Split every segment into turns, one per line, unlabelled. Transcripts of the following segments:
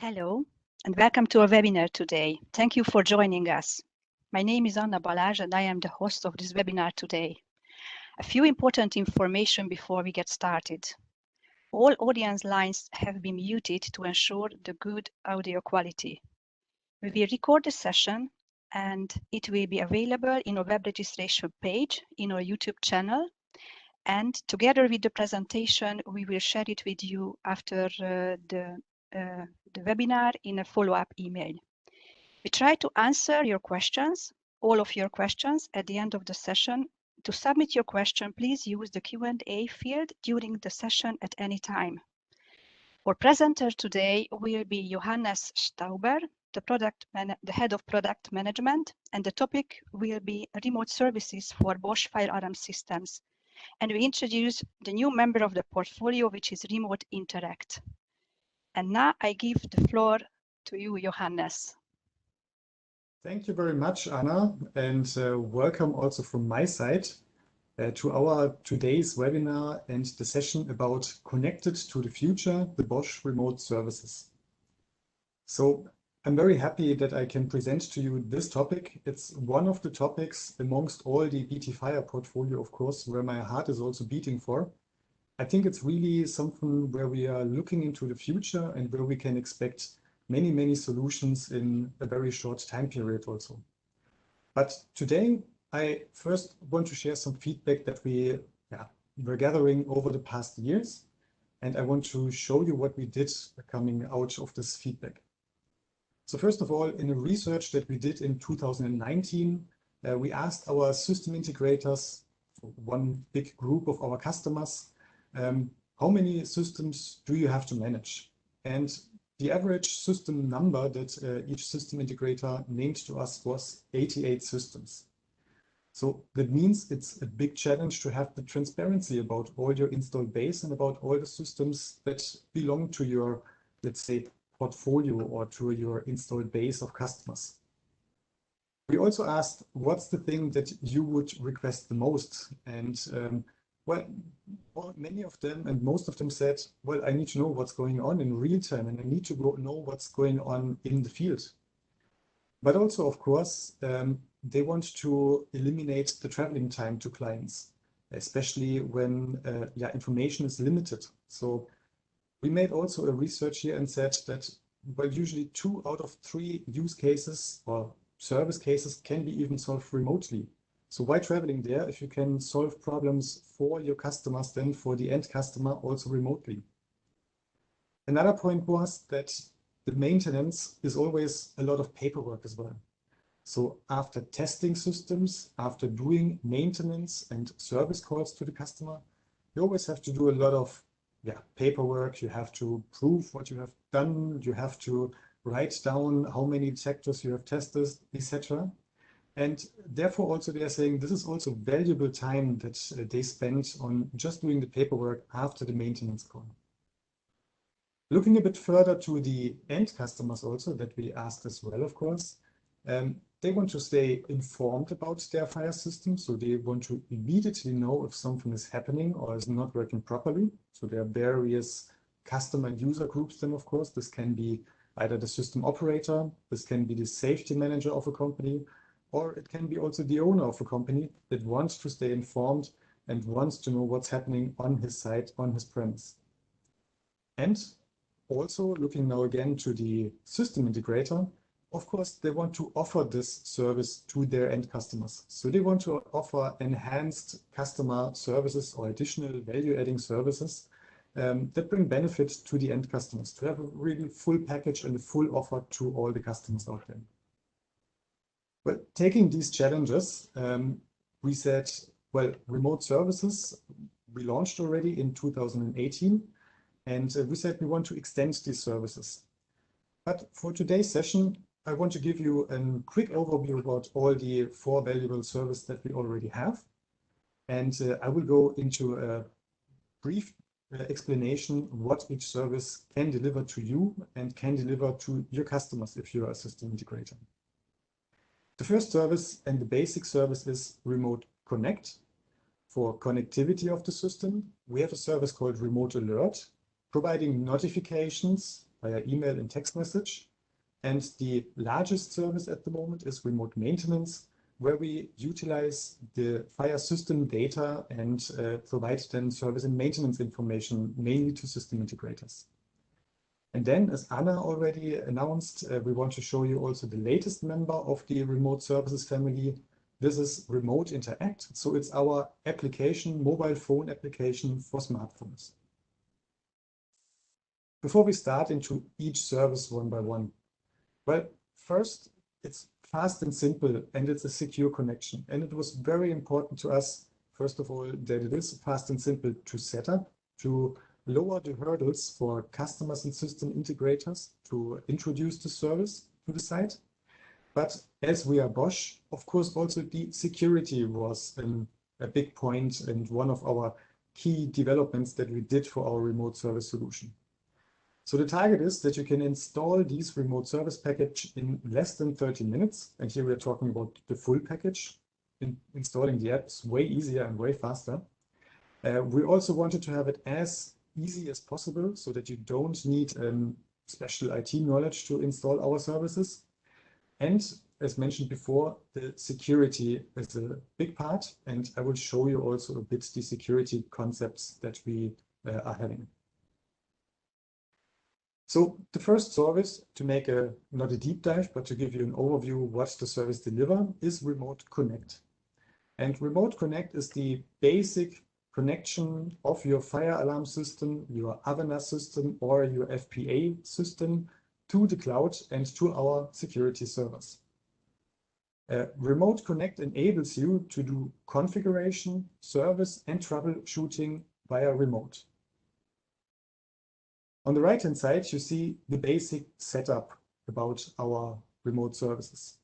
Hello, and welcome to our webinar today. Thank you for joining us. My name is Anna Balázs, and I am the host of this webinar today. A few important information before we get started. All audience lines have been muted to ensure the good audio quality. We will record the session, and it will be available in our web registration page in our YouTube channel. And together with the presentation, we will share it with you after the webinar in a follow-up email. We try to answer your questions, all of your questions, at the end of the session. To submit your question, please use the Q&A field during the session at any time. Our presenter today will be Johannes Stauber, the head of product management, and the topic will be remote services for Bosch fire alarm systems. And we introduce the new member of the portfolio, which is Remote Interact. And now I give the floor to you, Johannes.
Thank you very much, Anna, and welcome also from my side to our today's webinar and the session about Connected to the Future, the Bosch Remote Services. So I'm very happy that I can present to you this topic. It's one of the topics amongst all the BT Fire portfolio, of course, where my heart is also beating for. I think it's really something where we are looking into the future and where we can expect many solutions in a very short time period also. But today, I first want to share some feedback that we were gathering over the past years. And I want to show you what we did coming out of this feedback. So first of all, in a research that we did in 2019, we asked our system integrators, one big group of our customers, how many systems do you have to manage? And the average system number that each system integrator named to us was 88 systems. So that means it's a big challenge to have the transparency about all your installed base and about all the systems that belong to your, let's say, portfolio or to your installed base of customers. We also asked, what's the thing that you would request the most? And well, many of them and most of them said, well, I need to know what's going on in real time and I need to know what's going on in the field. But also, of course, they want to eliminate the traveling time to clients, especially when information is limited. So we made also a research here and said that, well, usually 2 out of 3 use cases or service cases can be even solved remotely. So why traveling there if you can solve problems for your customers, then for the end customer also remotely? Another point was that the maintenance is always a lot of paperwork as well. So after testing systems, after doing maintenance and service calls to the customer, you always have to do a lot of paperwork. You have to prove what you have done. You have to write down how many detectors you have tested, etc. And therefore also they are saying this is also valuable time that they spend on just doing the paperwork after the maintenance call. Looking a bit further to the end customers also that we asked as well, of course, they want to stay informed about their fire system. So they want to immediately know if something is happening or is not working properly. So there are various customer and user groups then, of course. This can be either the system operator, this can be the safety manager of a company, or it can be also the owner of a company that wants to stay informed and wants to know what's happening on his site, on his premise. And also looking now again to the system integrator, of course, they want to offer this service to their end customers. So they want to offer enhanced customer services or additional value-adding services that bring benefit to the end customers, to have a really full package and a full offer to all the customers out there. Well, taking these challenges, we said, well, remote services, we launched already in 2018, and we said we want to extend these services. But for today's session, I want to give you a quick overview about all the 4 valuable services that we already have. And I will go into a brief explanation what each service can deliver to you and can deliver to your customers if you are a system integrator. The first service and the basic service is Remote Connect. For connectivity of the system, we have a service called Remote Alert, providing notifications via email and text message. And the largest service at the moment is remote maintenance, where we utilize the fire system data and provide then service and maintenance information mainly to system integrators. And then, as Anna already announced, we want to show you also the latest member of the remote services family. This is Remote Interact. So it's our application, mobile phone application for smartphones. Before we start into each service one by one, well, first, it's fast and simple, and it's a secure connection. And it was very important to us, first of all, that it is fast and simple to set up, to lower the hurdles for customers and system integrators to introduce the service to the site. But as we are Bosch, of course, also the security was a big point and one of our key developments that we did for our remote service solution. So the target is that you can install these remote service package in less than 30 minutes. And here we're talking about the full package. Installing the app is way easier and way faster. We also wanted to have it as easy as possible so that you don't need special IT knowledge to install our services. And as mentioned before, the security is a big part. And I will show you also a bit the security concepts that we are having. So the first service, to make not a deep dive, but to give you an overview what the service delivers, is Remote Connect. And Remote Connect is the basic connection of your fire alarm system, your Avana system, or your FPA system to the cloud and to our security servers. Remote Connect enables you to do configuration, service, and troubleshooting via remote. On the right-hand side, you see the basic setup about our remote services.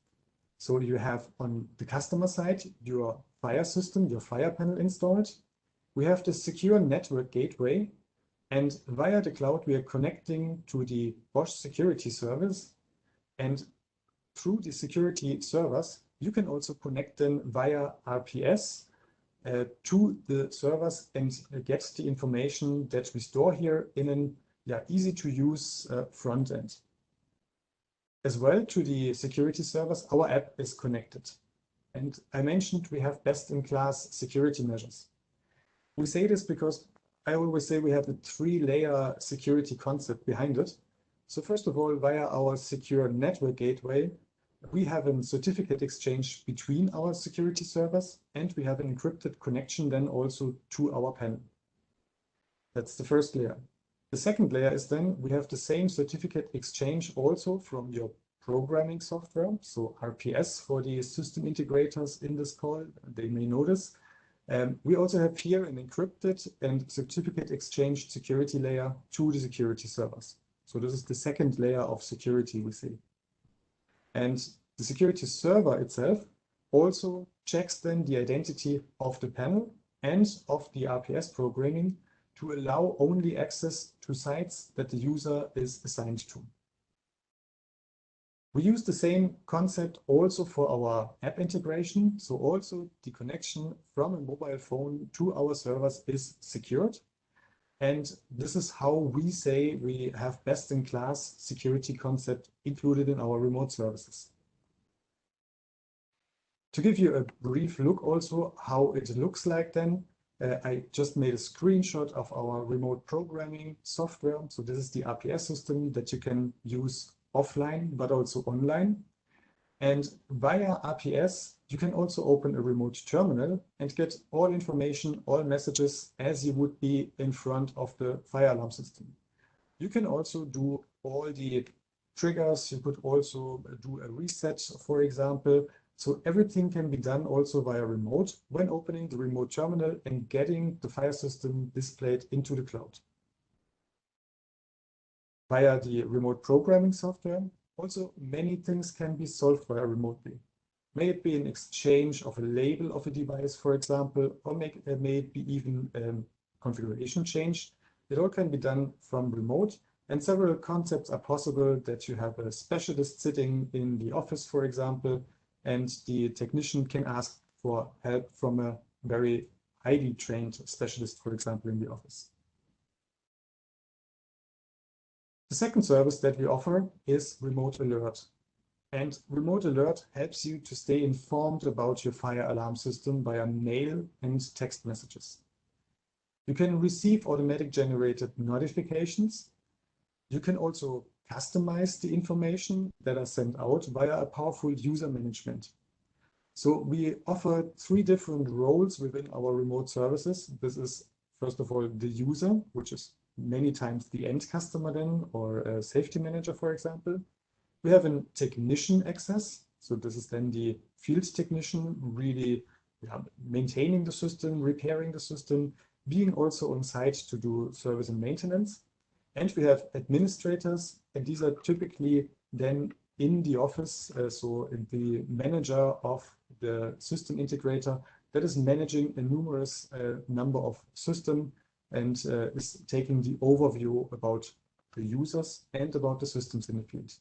So you have on the customer side, your fire system, your fire panel installed. We have the secure network gateway, and via the cloud, we are connecting to the Bosch security service. And through the security servers, you can also connect them via RPS to the servers and get the information that we store here in an easy to use front end. As well to the security servers, our app is connected. And I mentioned we have best-in-class security measures. We say this because I always say we have a 3-layer security concept behind it. So first of all, via our secure network gateway, we have a certificate exchange between our security servers, and we have an encrypted connection then also to our panel. That's the first layer. The second layer is then we have the same certificate exchange also from your programming software. So RPS for the system integrators in this call, they may know this. We also have here an encrypted and certificate exchange security layer to the security servers. So this is the second layer of security we see. And the security server itself also checks then the identity of the panel and of the RPS programming to allow only access to sites that the user is assigned to. We use the same concept also for our app integration. So also the connection from a mobile phone to our servers is secured. And this is how we say we have best-in-class security concept included in our remote services. To give you a brief look also how it looks like then, I just made a screenshot of our remote programming software. So this is the RPS system that you can use offline, but also online. And via RPS, you can also open a remote terminal and get all information, all messages as you would be in front of the fire alarm system. You can also do all the triggers. You could also do a reset, for example. So everything can be done also via remote when opening the remote terminal and getting the fire system displayed into the cloud. Via the remote programming software, also many things can be solved via remotely. May it be an exchange of a label of a device, for example, or may it be even configuration change. It all can be done from remote, and several concepts are possible that you have a specialist sitting in the office, for example, and the technician can ask for help from a very highly trained specialist, for example, in the office. The second service that we offer is Remote Alert. And Remote Alert helps you to stay informed about your fire alarm system via mail and text messages. You can receive automatic generated notifications. You can also customize the information that are sent out via a powerful user management. So we offer three different roles within our remote services. This is, first of all, the user, which is many times the end customer then, or a safety manager, for example. We have a technician access. So this is then the field technician really maintaining the system, repairing the system, being also on site to do service and maintenance. And we have administrators, and these are typically then in the office, so the manager of the system integrator that is managing a numerous number of systems and is taking the overview about the users and about the systems in the field.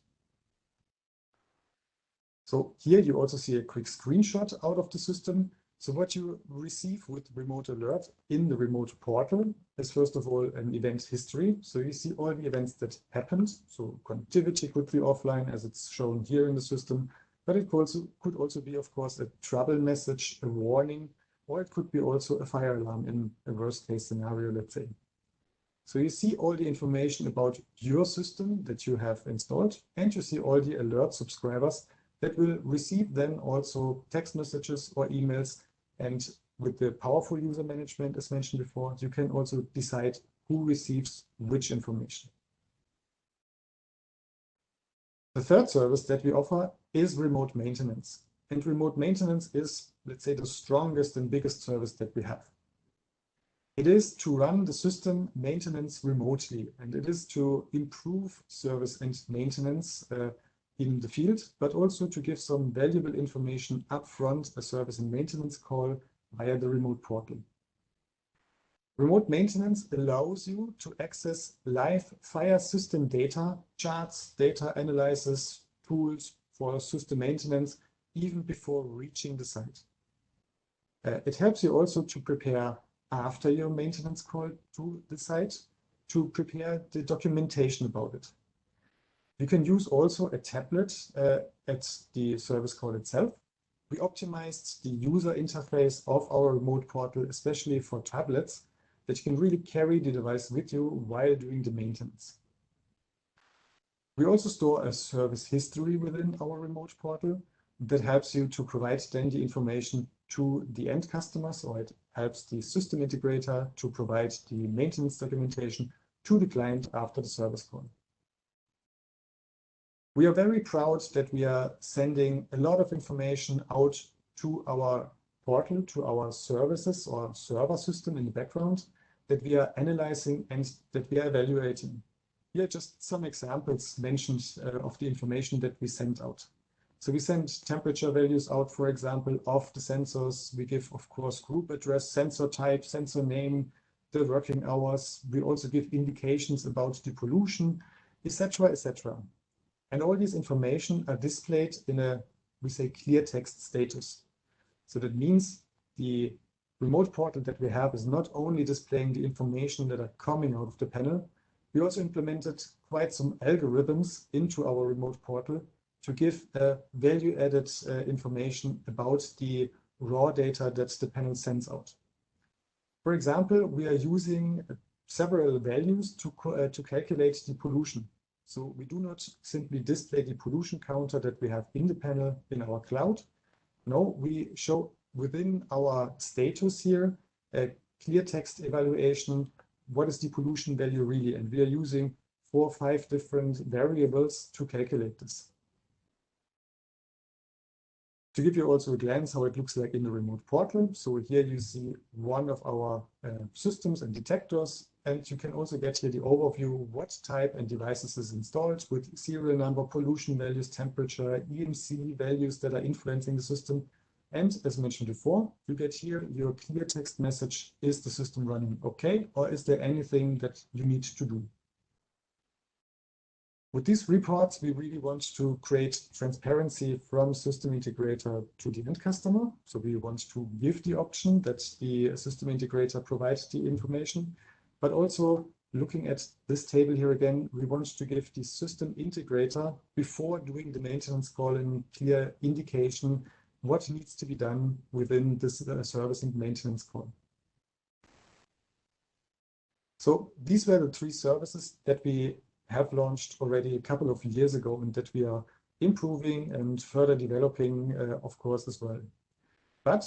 So here you also see a quick screenshot out of the system. So what you receive with Remote Alert in the remote portal is first of all an event history. So you see all the events that happened. So connectivity could be offline as it's shown here in the system, but it could also be, of course, a trouble message, a warning, or it could be also a fire alarm in a worst case scenario, let's say. So you see all the information about your system that you have installed, and you see all the alert subscribers that will receive then also text messages or emails. And with the powerful user management, as mentioned before, you can also decide who receives which information. The third service that we offer is remote maintenance. And remote maintenance is, let's say, the strongest and biggest service that we have. It is to run the system maintenance remotely, and it is to improve service and maintenance in the field, but also to give some valuable information upfront, a service and maintenance call via the remote portal. Remote maintenance allows you to access live fire system data, charts, data analysis, tools for system maintenance, even before reaching the site. It helps you also to prepare after your maintenance call to the site, to prepare the documentation about it. You can use also a tablet at the service call itself. We optimized the user interface of our remote portal, especially for tablets, that you can really carry the device with you while doing the maintenance. We also store a service history within our remote portal that helps you to provide then the information to the end customers, or it helps the system integrator to provide the maintenance documentation to the client after the service call. We are very proud that we are sending a lot of information out to our portal, to our services or server system in the background that we are analyzing and that we are evaluating. Here are just some examples mentioned of the information that we send out. So we send temperature values out, for example, of the sensors. We give, of course, group address, sensor type, sensor name, the working hours. We also give indications about the pollution, etc., etc. And all this information are displayed in a, we say, clear text status. So that means the remote portal that we have is not only displaying the information that are coming out of the panel, we also implemented quite some algorithms into our remote portal to give value-added information about the raw data that the panel sends out. For example, we are using several values to calculate the pollution. So we do not simply display the pollution counter that we have in the panel in our cloud. No, we show within our status here a clear text evaluation. What is the pollution value really? And we are using 4 or 5 different variables to calculate this. To give you also a glance how it looks like in the remote portal. So here you see one of our systems and detectors. And you can also get here the overview, what type and devices is installed with serial number, pollution values, temperature, EMC values that are influencing the system. And as mentioned before, you get here your clear text message. Is the system running okay? Or is there anything that you need to do? With these reports, we really want to create transparency from system integrator to the end customer. So we want to give the option that the system integrator provides the information, but also looking at this table here again, we want to give the system integrator, before doing the maintenance call, a clear indication what needs to be done within this service and maintenance call. So these were the 3 services that we have launched already a couple of years ago and that we are improving and further developing, of course, as well. But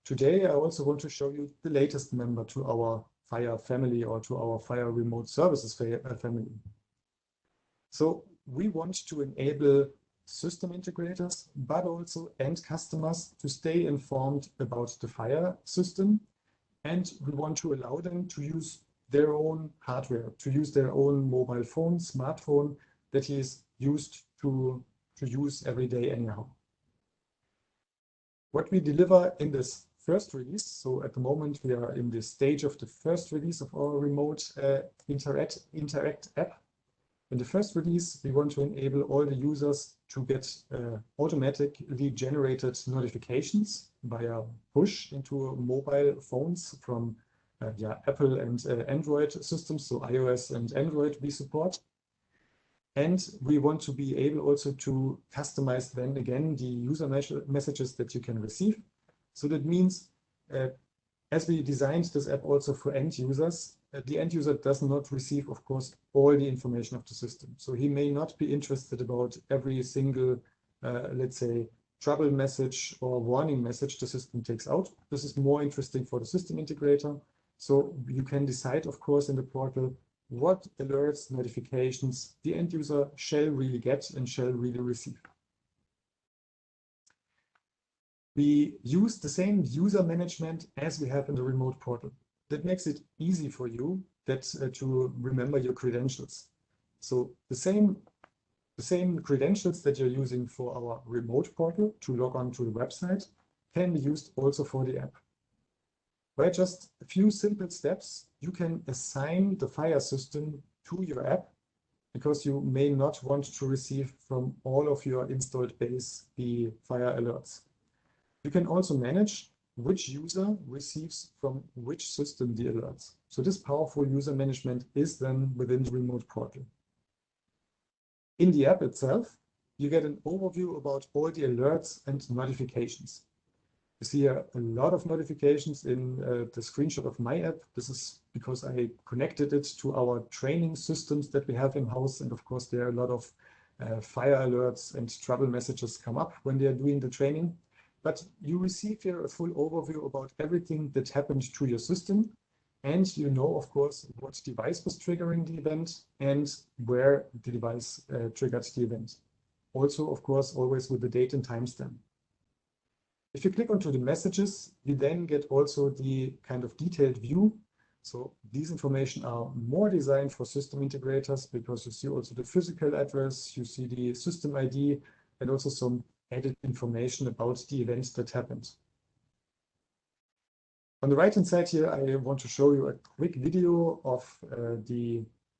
today I also want to show you the latest member to our Fire family, or to our Fire Remote Services family. So we want to enable system integrators, but also end customers, to stay informed about the Fire system, and we want to allow them to use their own hardware, to use their own mobile phone, smartphone that he is used to use every day anyhow. What we deliver in this first release, so at the moment we are in the stage of the first release of our remote interact app. In the first release, we want to enable all the users to get automatically generated notifications via push into mobile phones from Apple and Android systems, so iOS and Android we support. And we want to be able also to customize then again the user messages that you can receive. So that means, as we designed this app also for end users, the end user does not receive, of course, all the information of the system. So he may not be interested about every single, let's say, trouble message or warning message the system takes out. This is more interesting for the system integrator. So you can decide, of course, in the portal what alerts, notifications the end user shall really get and shall really receive. We use the same user management as we have in the remote portal. That makes it easy for you to remember your credentials. So the same credentials that you're using for our remote portal to log on to the website can be used also for the app. By just a few simple steps, you can assign the Fire system to your app, because you may not want to receive from all of your installed base the Fire alerts. You can also manage which user receives from which system the alerts. So this powerful user management is then within the remote portal. In the app itself, you get an overview about all the alerts and notifications. You see here a lot of notifications in the screenshot of my app. This is because I connected it to our training systems that we have in-house. And of course, there are a lot of fire alerts and trouble messages come up when they are doing the training. But you receive here a full overview about everything that happened to your system. And you know, of course, what device was triggering the event and where the device triggered the event. Also, of course, always with the date and timestamp. If you click onto the messages, you then get also the kind of detailed view. So these information are more designed for system integrators, because you see also the physical address, you see the system ID, and also some added information about the event that happened. On the right-hand side here, I want to show you a quick video of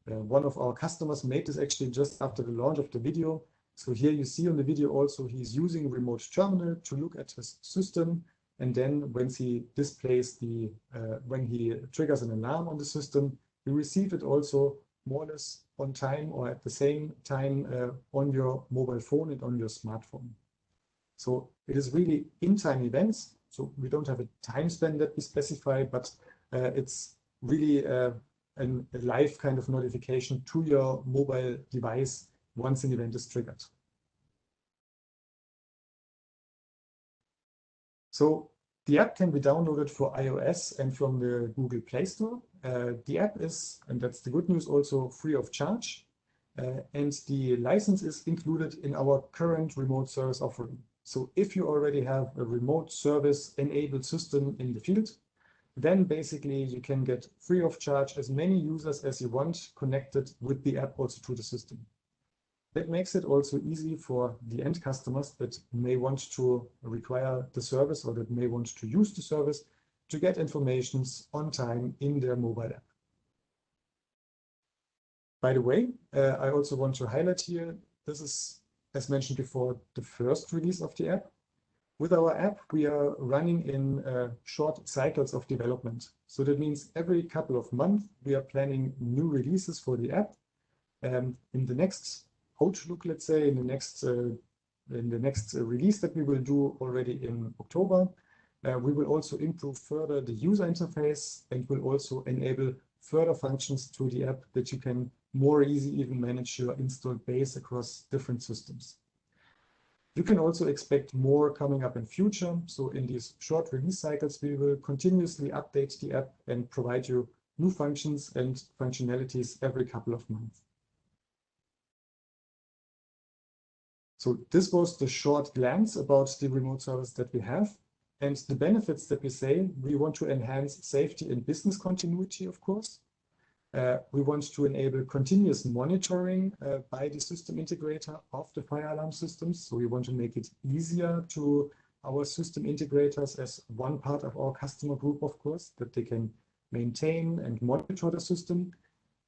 one of our customers made this actually just after the launch of the video. So here you see on the video also he's using a remote terminal to look at his system, and then when he displays when he triggers an alarm on the system, you receive it also more or less on time or at the same time on your mobile phone and on your smartphone. So it is really in-time events. So we don't have a time span that we specify, but it's really a live kind of notification to your mobile device once an event is triggered. So the app can be downloaded for iOS and from the Google Play Store. The app is, and that's the good news, also free of charge. And the license is included in our current remote service offering. So if you already have a remote service enabled system in the field, then basically you can get free of charge as many users as you want connected with the app also to the system. That makes it also easy for the end customers that may want to require the service or that may want to use the service to get informations on time in their mobile app. By the way, I also want to highlight here, this is, as mentioned before, the first release of the app. With our app, we are running in short cycles of development. So that means every couple of months, we are planning new releases for the app. In the next outlook, let's say, in the next release that we will do already in October, we will also improve further the user interface and will also enable further functions to the app that you can more easily even manage your installed base across different systems. You can also expect more coming up in future. So in these short release cycles, we will continuously update the app and provide you new functions and functionalities every couple of months. So this was the short glance about the remote service that we have. And the benefits that we say, we want to enhance safety and business continuity, of course. We want to enable continuous monitoring by the system integrator of the fire alarm systems. So we want to make it easier to our system integrators as one part of our customer group, of course, that they can maintain and monitor the system.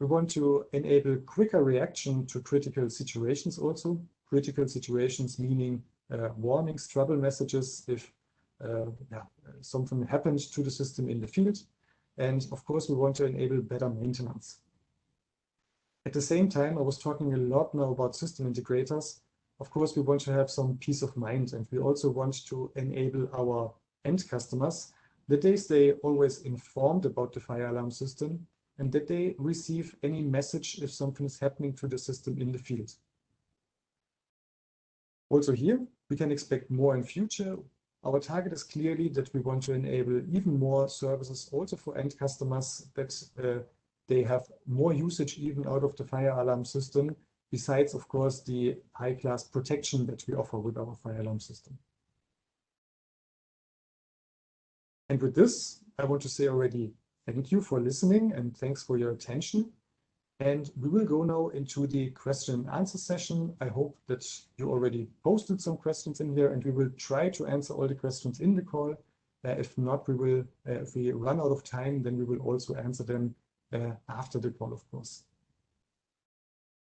We want to enable quicker reaction to critical situations also. Critical situations meaning warnings, trouble messages if something happened to the system in the field. And of course, we want to enable better maintenance. At the same time, I was talking a lot now about system integrators. Of course, we want to have some peace of mind, and we also want to enable our end customers that they stay always informed about the fire alarm system and that they receive any message if something is happening to the system in the field. Also here, we can expect more in future. Our target is clearly that we want to enable even more services also for end customers, that they have more usage even out of the fire alarm system, besides, of course, the high-class protection that we offer with our fire alarm system. And with this, I want to say already thank you for listening and thanks for your attention. And we will go now into the question and answer session. I hope that you already posted some questions in here, and we will try to answer all the questions in the call. If not, if we run out of time, then we will also answer them after the call, of course.